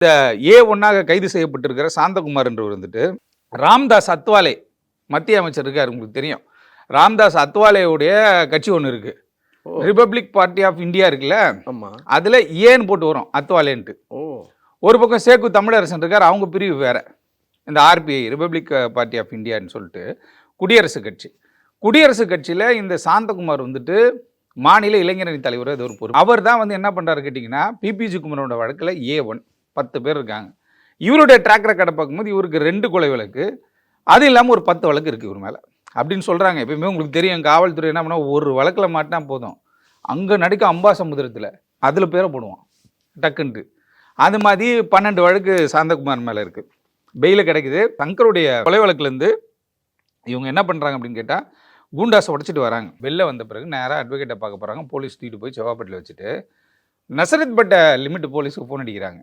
இந்த A1 கைது செய்யப்பட்டிருக்கிற சாந்தகுமார் என்றவர் வந்துட்டு ராம்தாஸ் அத்வாலே மத்திய அமைச்சர் இருக்கார், உங்களுக்கு தெரியும். ராம்தாஸ் அத்வாலேவுடைய கட்சி ஒன்று இருக்கு, ரிபப்ளிக் பார்ட்டி ஆஃப் இந்தியா இருக்குல்ல, அதுல ஏன்னு போட்டு வரும் அத்வாலேன்ட்டு. ஒரு பக்கம் சேக்கு தமிழரசன் இருக்கார், அவங்க பிரிவு வேற, இந்த RPI ரிபப்ளிக் பார்ட்டி ஆஃப் இந்தியான்னு சொல்லிட்டு குடியரசு கட்சி. குடியரசு கட்சியில் இந்த சாந்தகுமார் வந்துட்டு மாநில இளைஞரணி தலைவர், அது ஒரு பொறுப்பு. அவர் தான் வந்து என்ன பண்ணுறாரு கேட்டிங்கன்னா, PPG குமரனோட வழக்கில் A1 10 பேர் இருக்காங்க. இவருடைய ட்ராக் ரெக்கார்டை பார்க்கும்போது இவருக்கு 2 கொலை வழக்கு, அது இல்லாமல் ஒரு 10 வழக்கு இருக்குது இவர் மேலே அப்படின்னு சொல்கிறாங்க. எப்பயுமே உங்களுக்கு தெரியும், காவல்துறை என்ன பண்ணால் ஒரு வழக்கில் மாட்டினா போதும், அங்கே நடிக்க அம்பாசமுத்திரத்தில் அதில் பேரை போடுவான் டக்குன்ட்டு. அது மாதிரி 12 வழக்கு சாந்தகுமார் மேலே இருக்குது. பெயில் கிடைக்குது. சங்கருடைய கொலை வழக்குலேருந்து இவங்க என்ன பண்ணுறாங்க அப்படின்னு கேட்டால், கூண்டாஸை உடச்சிட்டு வராங்க. வெளில வந்த பிறகு நேராக அட்வொகேட்டை பார்க்க போகிறாங்க. போலீஸ் தூக்கிட்டு போய் செவ்வாப்பட்டில் வச்சுட்டு நசரத் பட்ட லிமிட் போலீஸுக்கு ஃபோன் அடிக்கிறாங்க.